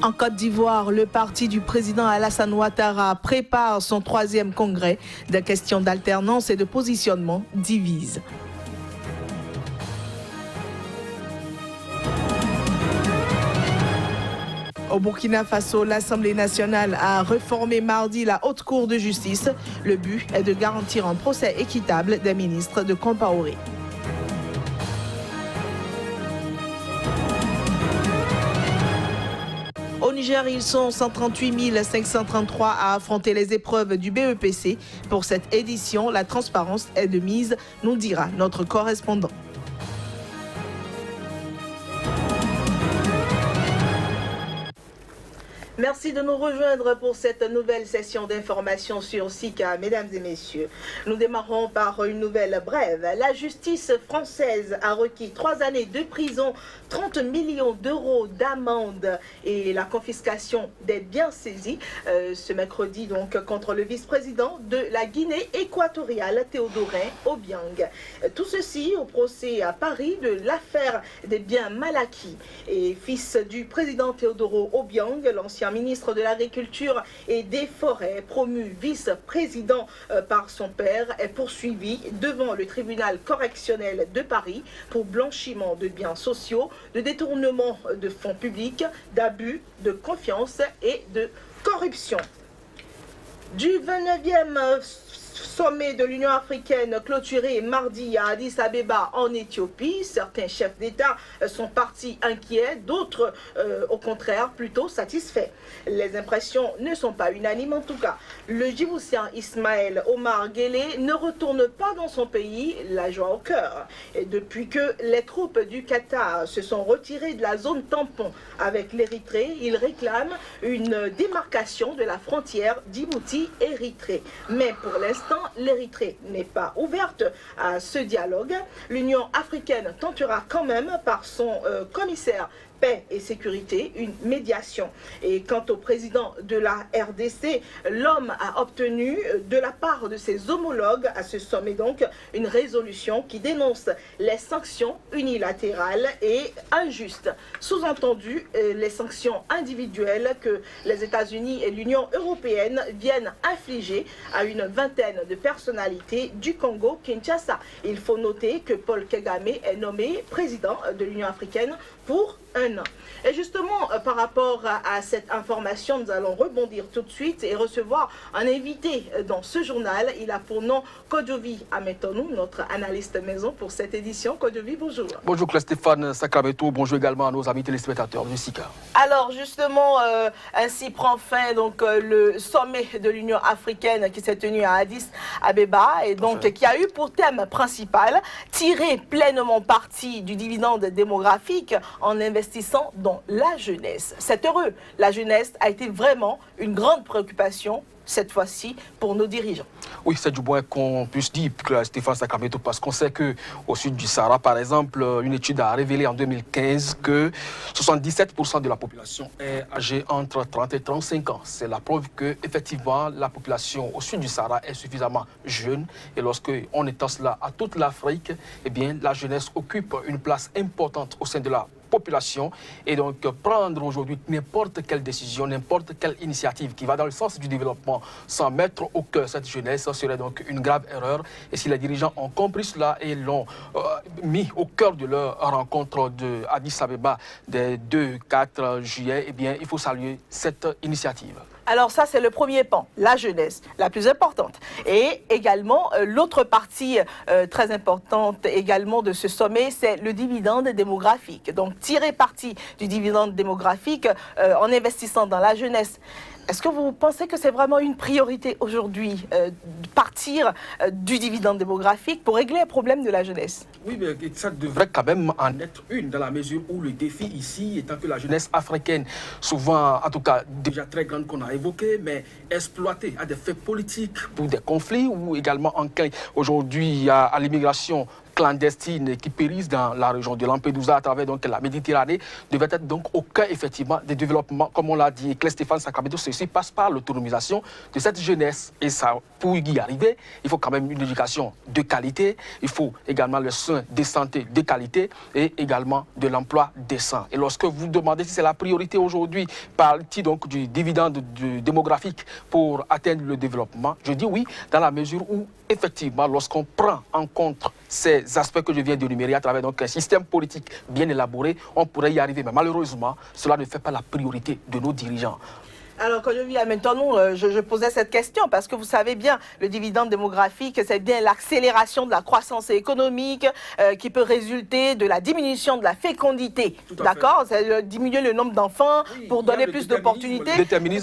En Côte d'Ivoire, le parti du président Alassane Ouattara prépare son 3e congrès. Des questions d'alternance et de positionnement divisent. Au Burkina Faso, l'Assemblée nationale a réformé mardi la Haute Cour de justice. Le but est de garantir un procès équitable des ministres de Compaoré. Au Niger, ils sont 138 533 à affronter les épreuves du BEPC. Pour cette édition, la transparence est de mise, nous dira notre correspondant. Merci de nous rejoindre pour cette nouvelle session d'information sur SICA, mesdames et messieurs. Nous démarrons par une nouvelle brève. La justice française a requis 3 années de prison, 30 millions d'euros d'amende et la confiscation des biens saisis ce mercredi donc contre le vice-président de la Guinée équatoriale, Théodorin Obiang. Tout ceci au procès à Paris de l'affaire des biens mal acquis. Et fils du président Théodoro Obiang, l'ancien ministre de l'Agriculture et des Forêts, promu vice-président par son père, est poursuivi devant le tribunal correctionnel de Paris pour blanchiment de biens sociaux, de détournement de fonds publics, d'abus de confiance et de corruption. Du 29e sommet de l'Union africaine clôturé mardi à Addis Abeba en Éthiopie. Certains chefs d'État sont partis inquiets, d'autres au contraire plutôt satisfaits. Les impressions ne sont pas unanimes en tout cas. Le Djiboutien Ismaël Omar Guelleh ne retourne pas dans son pays, la joie au cœur. Et depuis que les troupes du Qatar se sont retirées de la zone tampon avec l'Érythrée, il réclame une démarcation de la frontière Djibouti-Érythrée. Mais pour l'instant, l'Érythrée n'est pas ouverte à ce dialogue. L'Union africaine tentera quand même par son commissaire paix et sécurité, une médiation. Et quant au président de la RDC, l'homme a obtenu de la part de ses homologues à ce sommet donc une résolution qui dénonce les sanctions unilatérales et injustes. Sous-entendu, les sanctions individuelles que les États-Unis et l'Union européenne viennent infliger à une vingtaine de personnalités du Congo-Kinshasa. Il faut noter que Paul Kagame est nommé président de l'Union africaine pour 1 an. Et justement, par rapport à cette information, nous allons rebondir tout de suite et recevoir un invité dans ce journal. Il a pour nom Kodjovi Ametonou, notre analyste maison pour cette édition. Kodjovi, bonjour. Bonjour Stéphane Sakameto, bonjour également à nos amis téléspectateurs du SICA. Alors justement, ainsi prend fin donc, le sommet de l'Union africaine qui s'est tenu à Addis Abeba et donc qui a eu pour thème principal tirer pleinement parti du dividende démographique en investissant dans la jeunesse. C'est heureux. La jeunesse a été vraiment une grande préoccupation cette fois-ci pour nos dirigeants. Oui, c'est du moins qu'on puisse dire, Stéphane Sakameto, parce qu'on sait qu'au sud du Sahara, par exemple, une étude a révélé en 2015 que 77% de la population est âgée entre 30 et 35 ans. C'est la preuve que, effectivement, la population au sud du Sahara est suffisamment jeune. Et lorsqu'on étend cela à toute l'Afrique, eh bien, la jeunesse occupe une place importante au sein de la population. Et donc, prendre aujourd'hui n'importe quelle décision, n'importe quelle initiative qui va dans le sens du développement sans mettre au cœur cette jeunesse serait donc une grave erreur. Et si les dirigeants ont compris cela et l'ont mis au cœur de leur rencontre de Addis Abeba des 2-4 juillet, eh bien, il faut saluer cette initiative. Alors ça, c'est le premier pan, la jeunesse, la plus importante. Et également, l'autre partie très importante également de ce sommet, c'est le dividende démographique. Donc, tirer parti du dividende démographique en investissant dans la jeunesse. Est-ce que vous pensez que c'est vraiment une priorité aujourd'hui de partir du dividende démographique pour régler le problème de la jeunesse? Oui, mais ça devrait quand même en être une, dans la mesure où le défi ici étant que la jeunesse africaine, souvent, en tout cas déjà très grande qu'on a évoquée, mais exploitée à des faits politiques pour des conflits ou également enclin aujourd'hui à l'immigration clandestines et qui périssent dans la région de Lampedusa à travers donc la Méditerranée devait être donc au cœur effectivement des développements, comme on l'a dit. Et Claire Stéphane Sacramento, ceci passe par l'autonomisation de cette jeunesse. Et ça, pour y arriver, il faut quand même une éducation de qualité, il faut également le soin de santé de qualité et également de l'emploi décent. Et lorsque vous demandez si c'est la priorité aujourd'hui, partie donc du dividende démographique pour atteindre le développement, je dis oui, dans la mesure où effectivement, lorsqu'on prend en compte ces aspects que je viens d'énumérer à travers donc un système politique bien élaboré, on pourrait y arriver. Mais malheureusement, cela ne fait pas la priorité de nos dirigeants. Alors, quand je vis à maintenant, je posais cette question parce que vous savez bien, le dividende démographique, c'est bien l'accélération de la croissance économique qui peut résulter de la diminution de la fécondité. D'accord? C'est diminuer le nombre d'enfants pour donner plus d'opportunités.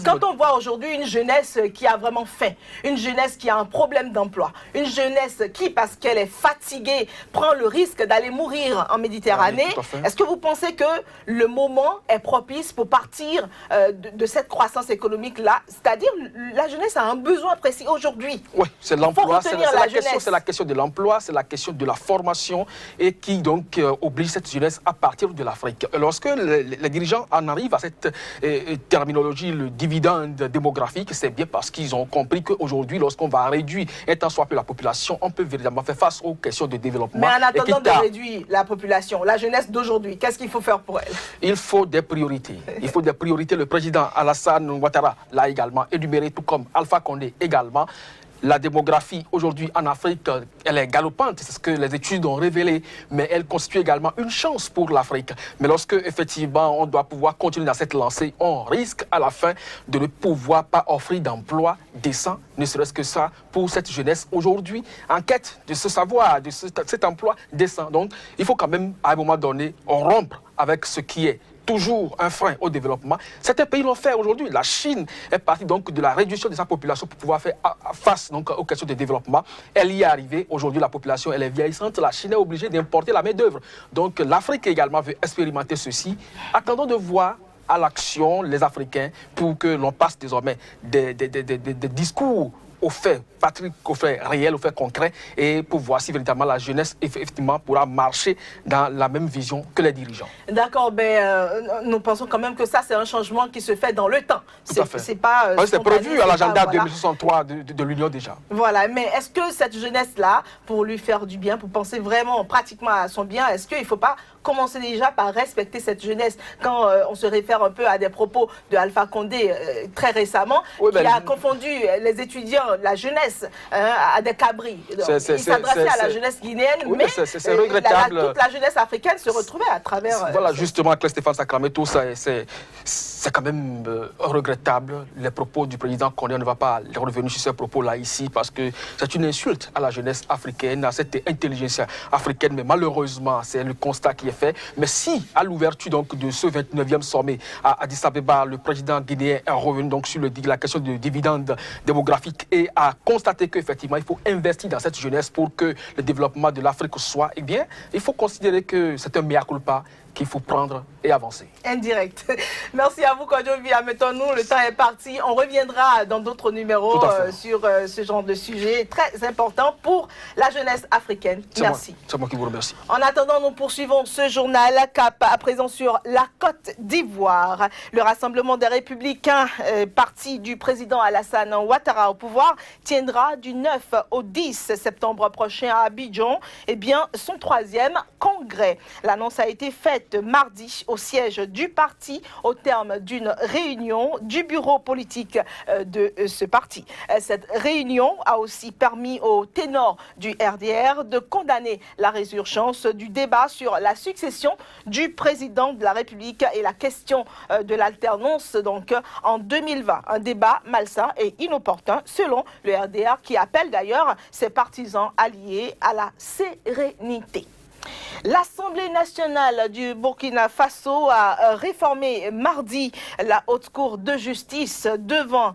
Quand on voit aujourd'hui une jeunesse qui a vraiment faim, une jeunesse qui a un problème d'emploi, une jeunesse qui, parce qu'elle est fatiguée, prend le risque d'aller mourir en Méditerranée, est-ce que vous pensez que le moment est propice pour partir de cette croissance économique là, c'est-à-dire la jeunesse a un besoin précis aujourd'hui. Oui, c'est l'emploi, c'est la question de l'emploi, c'est la question de la formation et qui donc oblige cette jeunesse à partir de l'Afrique. Lorsque les dirigeants en arrivent à cette terminologie, le dividende démographique, c'est bien parce qu'ils ont compris qu'aujourd'hui, lorsqu'on va réduire un tant soit peu la population, on peut véritablement faire face aux questions de développement. Mais en attendant de réduire la population, la jeunesse d'aujourd'hui, qu'est-ce qu'il faut faire pour elle? Il faut des priorités. Il faut des priorités. Le président Alassane Ouattara l'a également énuméré, tout comme Alpha Condé également. La démographie aujourd'hui en Afrique, elle est galopante, c'est ce que les études ont révélé, mais elle constitue également une chance pour l'Afrique. Mais lorsque effectivement on doit pouvoir continuer dans cette lancée, on risque à la fin de ne pouvoir pas offrir d'emploi décent, ne serait-ce que ça pour cette jeunesse aujourd'hui en quête de ce savoir, de cet emploi décent. Donc il faut quand même à un moment donné rompre avec ce qui est toujours un frein au développement. Certains pays l'ont fait aujourd'hui. La Chine est partie donc de la réduction de sa population pour pouvoir faire face donc aux questions de développement. Elle y est arrivée. Aujourd'hui, la population elle est vieillissante. La Chine est obligée d'importer la main-d'œuvre. Donc l'Afrique également veut expérimenter ceci. Attendons de voir à l'action les Africains pour que l'on passe désormais des discours aux faits pratiques, aux faits réels, aux faits concrets, et pour voir si véritablement la jeunesse effectivement pourra marcher dans la même vision que les dirigeants. D'accord, nous pensons quand même que ça c'est un changement qui se fait dans le temps. C'est pas. C'est prévu à l'agenda 2063 de l'Union déjà. Voilà, mais est-ce que cette jeunesse-là, pour lui faire du bien, pour penser vraiment pratiquement à son bien, est-ce qu'il ne faut pas commencer déjà par respecter cette jeunesse quand on se réfère un peu à des propos de Alpha Condé très récemment, qui a confondu les étudiants, la jeunesse, à des cabris. Il s'adressait à la jeunesse guinéenne, mais c'est regrettable. Toute la jeunesse africaine se retrouvait à travers... Voilà, justement, Claire Stéphane Sacramento, c'est quand même regrettable. Les propos du président Condé, on ne va pas revenir sur ces propos-là ici, parce que c'est une insulte à la jeunesse africaine, à cette intelligence africaine, mais malheureusement, c'est le constat qui est fait. Mais si, à l'ouverture donc de ce 29e sommet à Addis Abeba, le président guinéen est revenu donc sur la question du dividende démographique et a constaté qu'effectivement, il faut investir dans cette jeunesse pour que le développement de l'Afrique soit, eh bien, il faut considérer que c'est un mea culpa qu'il faut prendre et avancer. Indirect. Merci à vous, Kodjovi. Mettons-nous, le temps est parti. On reviendra dans d'autres numéros sur ce genre de sujet très important pour la jeunesse africaine. Merci. C'est moi qui vous remercie. En attendant, nous poursuivons ce journal cap à présent sur la Côte d'Ivoire. Le Rassemblement des Républicains, parti du président Alassane Ouattara au pouvoir, tiendra du 9 au 10 septembre prochain à Abidjan son 3e congrès. L'annonce a été faite mardi au siège du parti au terme d'une réunion du bureau politique de ce parti. Cette réunion a aussi permis au ténor du RDR de condamner la résurgence du débat sur la succession du président de la République et la question de l'alternance donc en 2020. Un débat malsain et inopportun selon le RDR qui appelle d'ailleurs ses partisans alliés à la sérénité. L'Assemblée nationale du Burkina Faso a réformé mardi la Haute Cour de justice devant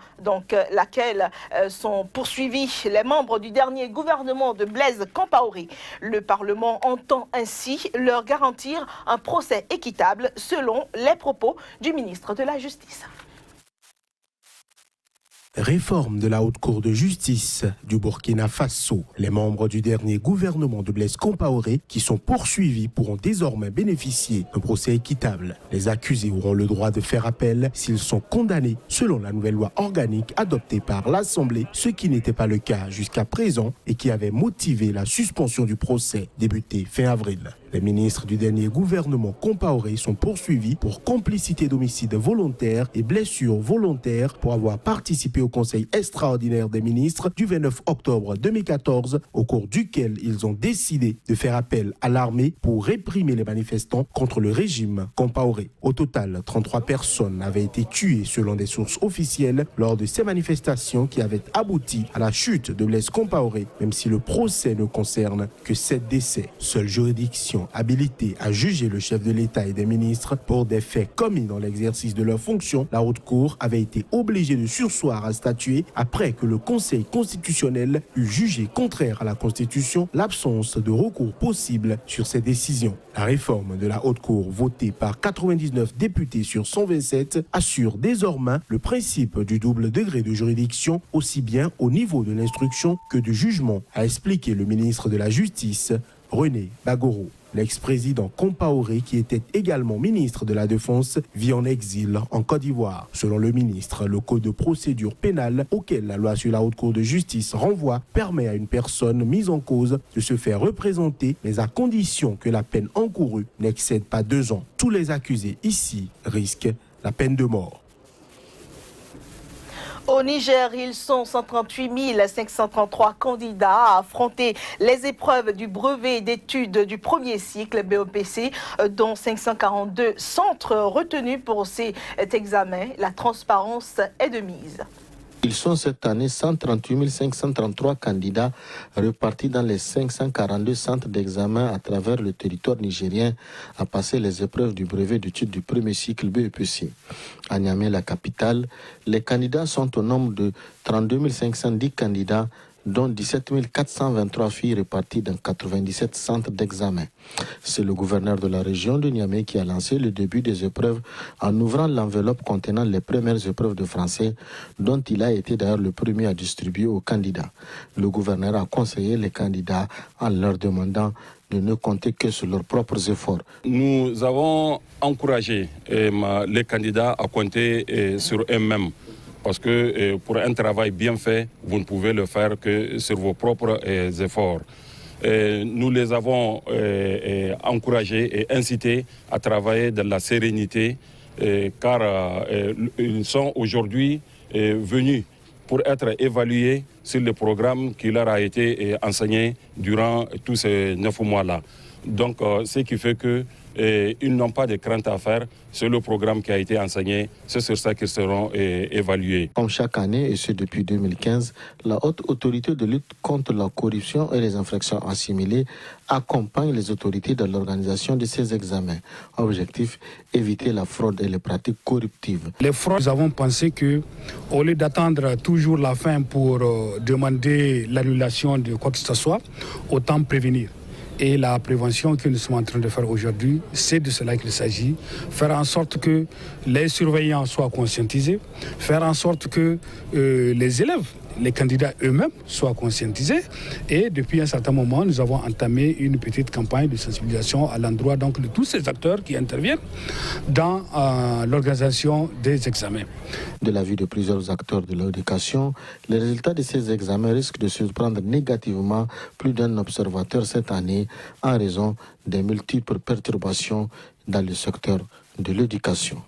laquelle sont poursuivis les membres du dernier gouvernement de Blaise Compaoré. Le Parlement entend ainsi leur garantir un procès équitable selon les propos du ministre de la Justice. Réforme de la Haute Cour de justice du Burkina Faso. Les membres du dernier gouvernement de Blaise Compaoré qui sont poursuivis pourront désormais bénéficier d'un procès équitable. Les accusés auront le droit de faire appel s'ils sont condamnés selon la nouvelle loi organique adoptée par l'Assemblée, ce qui n'était pas le cas jusqu'à présent et qui avait motivé la suspension du procès débuté fin avril. Les ministres du dernier gouvernement Compaoré sont poursuivis pour complicité d'homicide volontaire et blessure volontaire pour avoir participé au Conseil extraordinaire des ministres du 29 octobre 2014, au cours duquel ils ont décidé de faire appel à l'armée pour réprimer les manifestants contre le régime Compaoré. Au total, 33 personnes avaient été tuées selon des sources officielles lors de ces manifestations qui avaient abouti à la chute de Blaise Compaoré, même si le procès ne concerne que 7 décès. Seule juridiction habilitée à juger le chef de l'État et des ministres pour des faits commis dans l'exercice de leurs fonctions, la Haute Cour avait été obligée de surseoir à statuer après que le Conseil constitutionnel eut jugé contraire à la Constitution l'absence de recours possible sur ces décisions. La réforme de la Haute Cour, votée par 99 députés sur 127, assure désormais le principe du double degré de juridiction aussi bien au niveau de l'instruction que du jugement, a expliqué le ministre de la Justice, René Bagoro. L'ex-président Compaoré, qui était également ministre de la Défense, vit en exil en Côte d'Ivoire. Selon le ministre, le code de procédure pénale auquel la loi sur la Haute Cour de justice renvoie permet à une personne mise en cause de se faire représenter, mais à condition que la peine encourue n'excède pas 2 ans. Tous les accusés ici risquent la peine de mort. Au Niger, ils sont 138 533 candidats à affronter les épreuves du brevet d'études du premier cycle BEPC, dont 542 centres retenus pour cet examen. La transparence est de mise. Ils sont cette année 138 533 candidats repartis dans les 542 centres d'examen à travers le territoire nigérien à passer les épreuves du brevet d'études du premier cycle BEPC. À Niamey, la capitale, les candidats sont au nombre de 32 510 candidats, dont 17 423 filles réparties dans 97 centres d'examen. C'est le gouverneur de la région de Niamey qui a lancé le début des épreuves en ouvrant l'enveloppe contenant les premières épreuves de français, dont il a été d'ailleurs le premier à distribuer aux candidats. Le gouverneur a conseillé les candidats en leur demandant de ne compter que sur leurs propres efforts. Nous avons encouragé les candidats à compter sur eux-mêmes. Parce que pour un travail bien fait, vous ne pouvez le faire que sur vos propres efforts. Nous les avons encouragés et incités à travailler dans la sérénité, car ils sont aujourd'hui venus pour être évalués sur le programme qui leur a été enseigné durant tous ces 9 mois-là. Donc, ce qui fait qu'ils n'ont pas de crainte à faire. C'est le programme qui a été enseigné. C'est sur ça qu'ils seront évalués. Comme chaque année, et ce depuis 2015, la Haute Autorité de lutte contre la corruption et les infractions assimilées accompagne les autorités dans l'organisation de ces examens. Objectif, éviter la fraude et les pratiques corruptives. Les fraudes, nous avons pensé qu'au lieu d'attendre toujours la fin pour demander l'annulation de quoi que ce soit, autant prévenir. Et la prévention que nous sommes en train de faire aujourd'hui, c'est de cela qu'il s'agit. Faire en sorte que les surveillants soient conscientisés, faire en sorte que les élèves, les candidats eux-mêmes soient conscientisés. Et depuis un certain moment, nous avons entamé une petite campagne de sensibilisation à l'endroit donc, de tous ces acteurs qui interviennent dans l'organisation des examens. De l'avis de plusieurs acteurs de l'éducation, les résultats de ces examens risquent de surprendre négativement plus d'un observateur cette année en raison des multiples perturbations dans le secteur de l'éducation.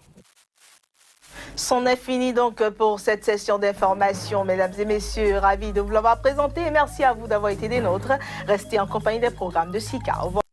C'en est fini donc pour cette session d'information, mesdames et messieurs. Ravi de vous l'avoir présenté et merci à vous d'avoir été des nôtres. Restez en compagnie des programmes de SICA. Au revoir.